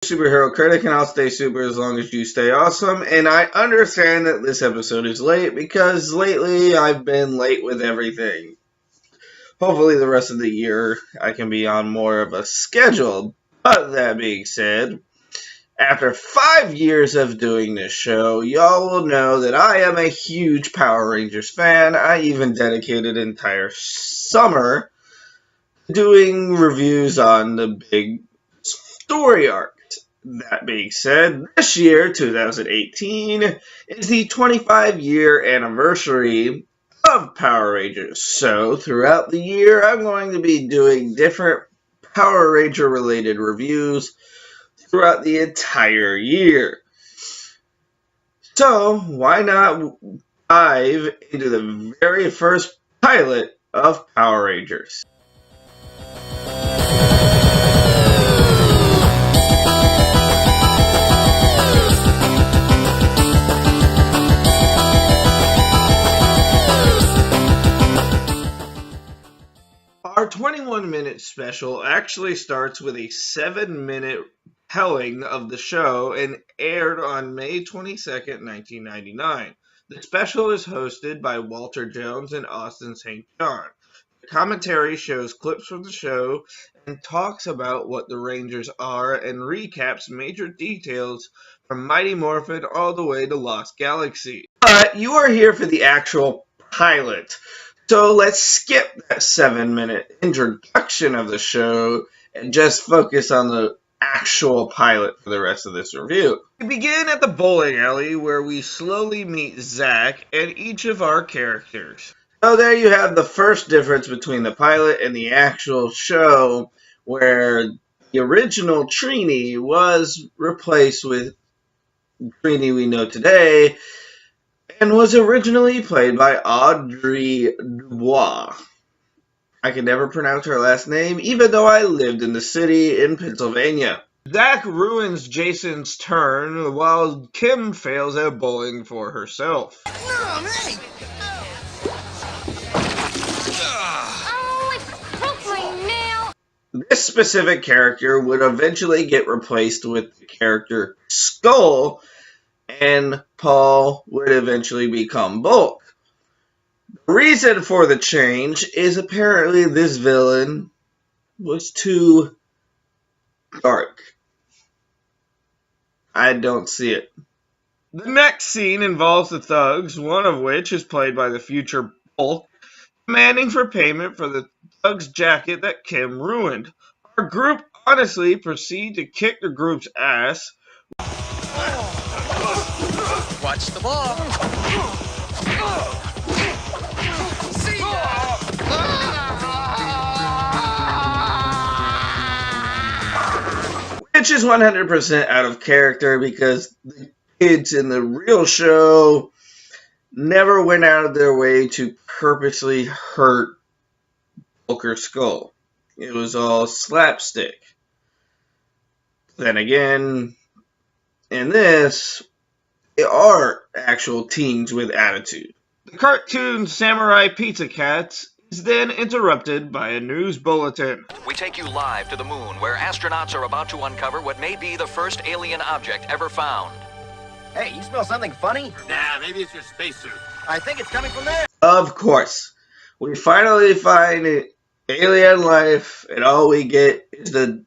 SuperHero Critic, and I'll stay super as long as you stay awesome. And I understand that this episode is late because lately I've been late with everything. Hopefully the rest of the year I can be on more of a schedule. But that being said, after 5 years of doing this show, y'all will know that I am a huge Power Rangers fan. I even dedicated an entire summer doing reviews on the big story arc. That being said, this year, 2018, is the 25-year anniversary of Power Rangers. So, throughout the year, I'm going to be doing different Power Ranger-related reviews throughout the entire year. So, why not dive into the very first pilot of Power Rangers? Our 21-minute special actually starts with a 7-minute telling of the show and aired on May 22nd, 1999. The special is hosted by Walter Jones and Austin St. John. The commentary shows clips from the show and talks about what the Rangers are and recaps major details from Mighty Morphin all the way to Lost Galaxy. But you are here for the actual pilot. So let's skip that 7-minute introduction of the show and just focus on the actual pilot for the rest of this review. We begin at the bowling alley where we slowly meet Zach and each of our characters. So there you have the first difference between the pilot and the actual show, where the original Trini was replaced with Trini we know today, and was originally played by Audrey Dubois. I can never pronounce her last name, even though I lived in the city in Pennsylvania. Zach ruins Jason's turn, while Kim fails at bowling for herself. Oh, it broke my nail! This specific character would eventually get replaced with the character Skull, and Paul would eventually become Bulk. The reason for the change is apparently this villain was too dark. I don't see it. The next scene involves the thugs, one of which is played by the future Bulk, demanding for payment for the thug's jacket that Kim ruined. Our group honestly proceed to kick the group's ass. Watch the ball. See ya! Which is 100% out of character because the kids in the real show never went out of their way to purposely hurt Bulk or Skull. It was all slapstick. Then again, in this, they are actual teens with attitude. The cartoon Samurai Pizza Cats is then interrupted by a news bulletin. We take you live to the moon, where astronauts are about to uncover what may be the first alien object ever found. Hey, you smell something funny? Nah, maybe it's your spacesuit. I think it's coming from there. Of course, we finally find alien life, and all we get is the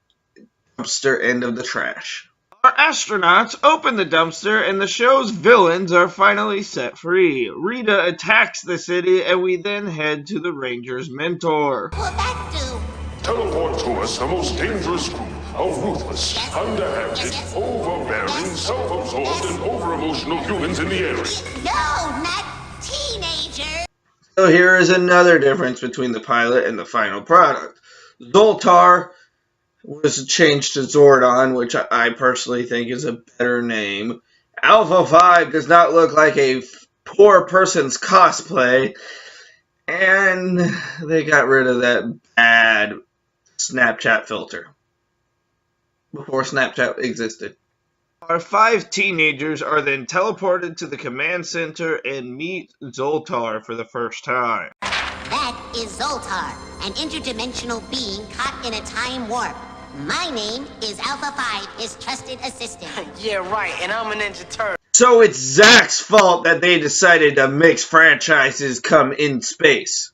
dumpster end of the trash. Our astronauts open the dumpster, and the show's villains are finally set free. Rita attacks the city, and we then head to the Rangers' mentor. What'd that do? Teleport to us the most dangerous group of ruthless, underhanded, overbearing, self-absorbed, and over-emotional humans in the area. No, not teenagers! So here is another difference between the pilot and the final product. Zoltar was changed to Zordon, which I personally think is a better name. Alpha 5 does not look like a poor person's cosplay. And they got rid of that bad Snapchat filter before Snapchat existed. Our 5 teenagers are then teleported to the command center and meet Zoltar for the first time. That is Zoltar, an interdimensional being caught in a time warp. My name is Alpha 5, his trusted assistant. Yeah, right, and I'm a Ninja Turtle. So it's Zach's fault that they decided to mix franchises come in space.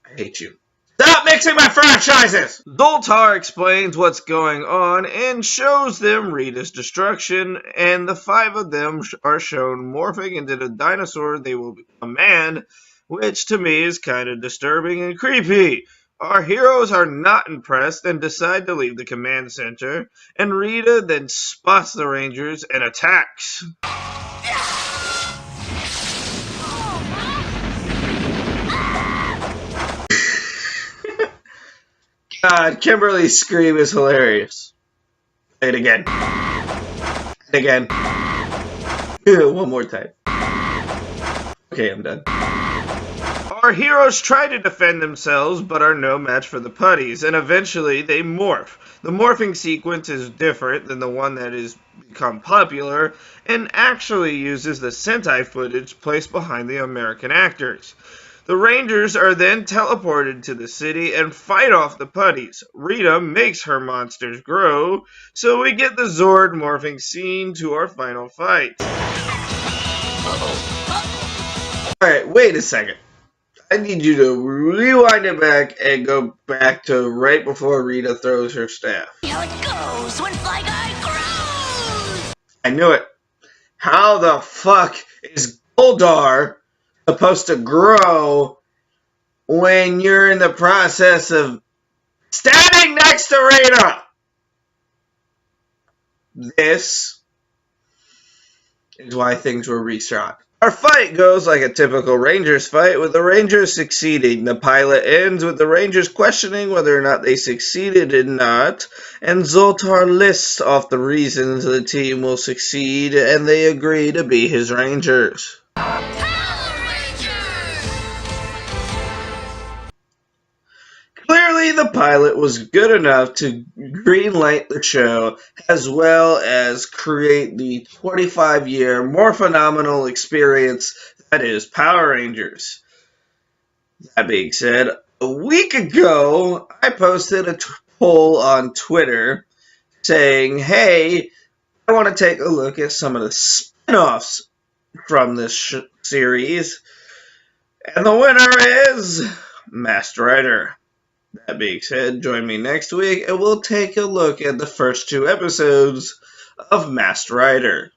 I hate you. Stop mixing my franchises! Zoltar explains what's going on and shows them Rita's destruction, and the 5 of them are shown morphing into the dinosaur they will become man, which to me is kind of disturbing and creepy. Our heroes are not impressed and decide to leave the command center, and Rita then spots the Rangers and attacks. God, Kimberly's scream is hilarious. Say it again. And again. One more time. Okay, I'm done. Our heroes try to defend themselves, but are no match for the putties, and eventually they morph. The morphing sequence is different than the one that has become popular, and actually uses the Sentai footage placed behind the American actors. The Rangers are then teleported to the city and fight off the putties. Rita makes her monsters grow, so we get the Zord morphing scene to our final fight. Alright, wait a second. I need you to rewind it back and go back to right before Rita throws her staff. How it goes when Fly Guy grows! I knew it. How the fuck is Goldar supposed to grow when you're in the process of standing next to Rita? This is why things were reshot. Our fight goes like a typical Rangers fight, with the Rangers succeeding. The pilot ends with the Rangers questioning whether or not they succeeded or not, and Zoltar lists off the reasons the team will succeed, and they agree to be his Rangers. Clearly, the pilot was good enough to greenlight the show, as well as create the 25-year, more phenomenal experience that is Power Rangers. That being said, a week ago, I posted a poll on Twitter saying, hey, I want to take a look at some of the spin-offs from this series, and the winner is Masked Rider. That being said, join me next week and we'll take a look at the first 2 episodes of Masked Rider.